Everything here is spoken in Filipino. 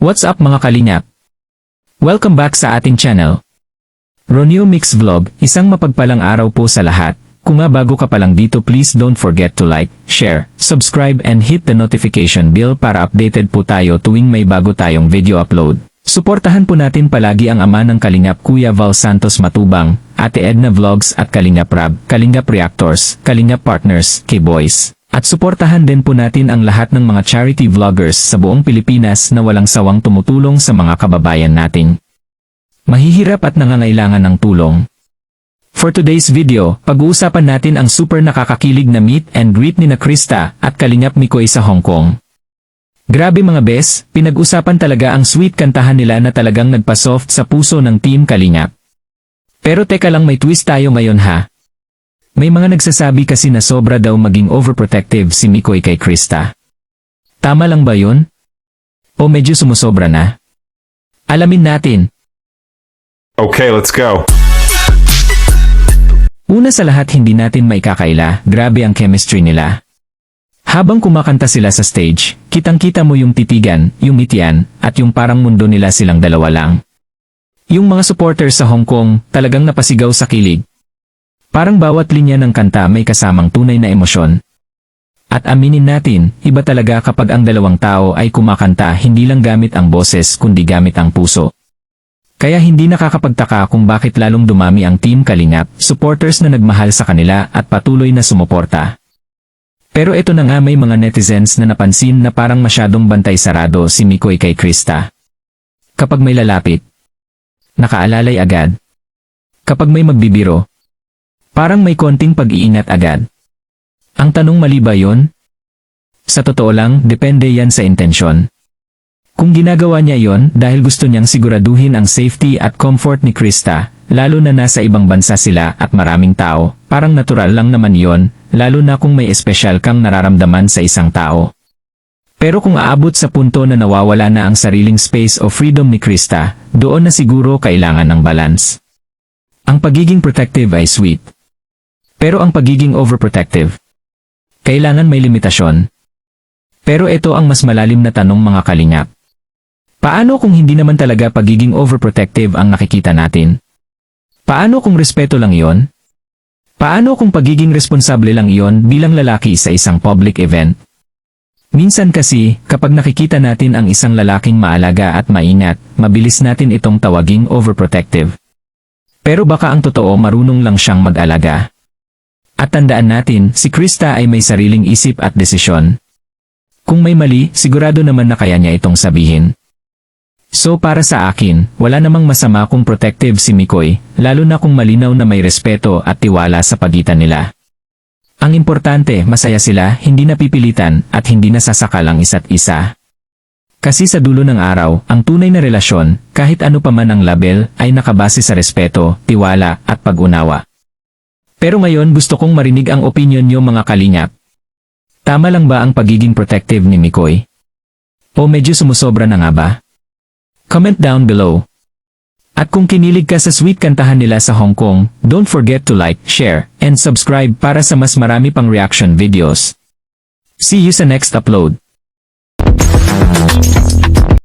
What's up mga kalingap? Welcome back sa ating channel. Ronio Mix Vlog, isang mapagpalang araw po sa lahat. Kung nga bago ka pa lang dito, please don't forget to like, share, subscribe and hit the notification bell para updated po tayo tuwing may bago tayong video upload. Suportahan po natin palagi ang ama ng Kalingap Kuya Val Santos Matubang, Ate Edna Vlogs at Kalingap Rab, Kalingap Reactors, Kalingap Partners, K-Boys. At suportahan din po natin ang lahat ng mga charity vloggers sa buong Pilipinas na walang sawang tumutulong sa mga kababayan nating mahihirap at nangangailangan ng tulong. For today's video, pag-uusapan natin ang super nakakakilig na meet and greet ni na Krista at Kalingap Mikoy sa Hong Kong. Grabe mga bes, pinag-usapan talaga ang sweet kantahan nila na talagang nagpa-soft sa puso ng Team Kalingap. Pero teka lang, may twist tayo ngayon ha. May mga nagsasabi kasi na sobra daw maging overprotective si Mikoy kay Krista. Tama lang ba yun? O medyo sumusobra na? Alamin natin. Okay, let's go. Una sa lahat, hindi natin maikakaila, grabe ang chemistry nila. Habang kumakanta sila sa stage, kitang-kita mo yung titigan, yung ngitian, at yung parang mundo nila silang dalawa lang. Yung mga supporters sa Hong Kong, talagang napasigaw sa kilig. Parang bawat linya ng kanta may kasamang tunay na emosyon. At aminin natin, iba talaga kapag ang dalawang tao ay kumakanta hindi lang gamit ang boses kundi gamit ang puso. Kaya hindi nakakapagtaka kung bakit lalong dumami ang Team Kalingap, supporters na nagmahal sa kanila at patuloy na sumuporta. Pero ito na nga, may mga netizens na napansin na parang masyadong bantay sarado si Mikoy kay Krista. Kapag may lalapit, nakaalalay agad. Kapag may magbibiro, parang may konting pag-iingat agad. Ang tanong, mali ba yun? Sa totoo lang, depende yan sa intensyon. Kung ginagawa niya yon dahil gusto niyang siguraduhin ang safety at comfort ni Krista, lalo na nasa ibang bansa sila at maraming tao, parang natural lang naman yon, lalo na kung may espesyal kang nararamdaman sa isang tao. Pero kung aabot sa punto na nawawala na ang sariling space o freedom ni Krista, doon na siguro kailangan ng balance. Ang pagiging protective ay sweet. Pero ang pagiging overprotective, kailangan may limitasyon. Pero ito ang mas malalim na tanong mga kalingap. Paano kung hindi naman talaga pagiging overprotective ang nakikita natin? Paano kung respeto lang iyon? Paano kung pagiging responsable lang iyon bilang lalaki sa isang public event? Minsan kasi, kapag nakikita natin ang isang lalaking maalaga at maingat, mabilis natin itong tawaging overprotective. Pero baka ang totoo, marunong lang siyang mag-alaga. At tandaan natin, si Krista ay may sariling isip at desisyon. Kung may mali, sigurado naman na kaya niya itong sabihin. So para sa akin, wala namang masama kung protective si Mikoy, lalo na kung malinaw na may respeto at tiwala sa pagitan nila. Ang importante, masaya sila, hindi napipilitan, at hindi nasasakal ang isa't isa. Kasi sa dulo ng araw, ang tunay na relasyon, kahit ano pa man ang label, ay nakabase sa respeto, tiwala, at pag-unawa. Pero ngayon gusto kong marinig ang opinyon niyo mga kalingap. Tama lang ba ang pagiging protective ni Mikoy? O medyo sumusobra na nga ba? Comment down below. At kung kinilig ka sa sweet kantahan nila sa Hong Kong, don't forget to like, share, and subscribe para sa mas marami pang reaction videos. See you sa next upload.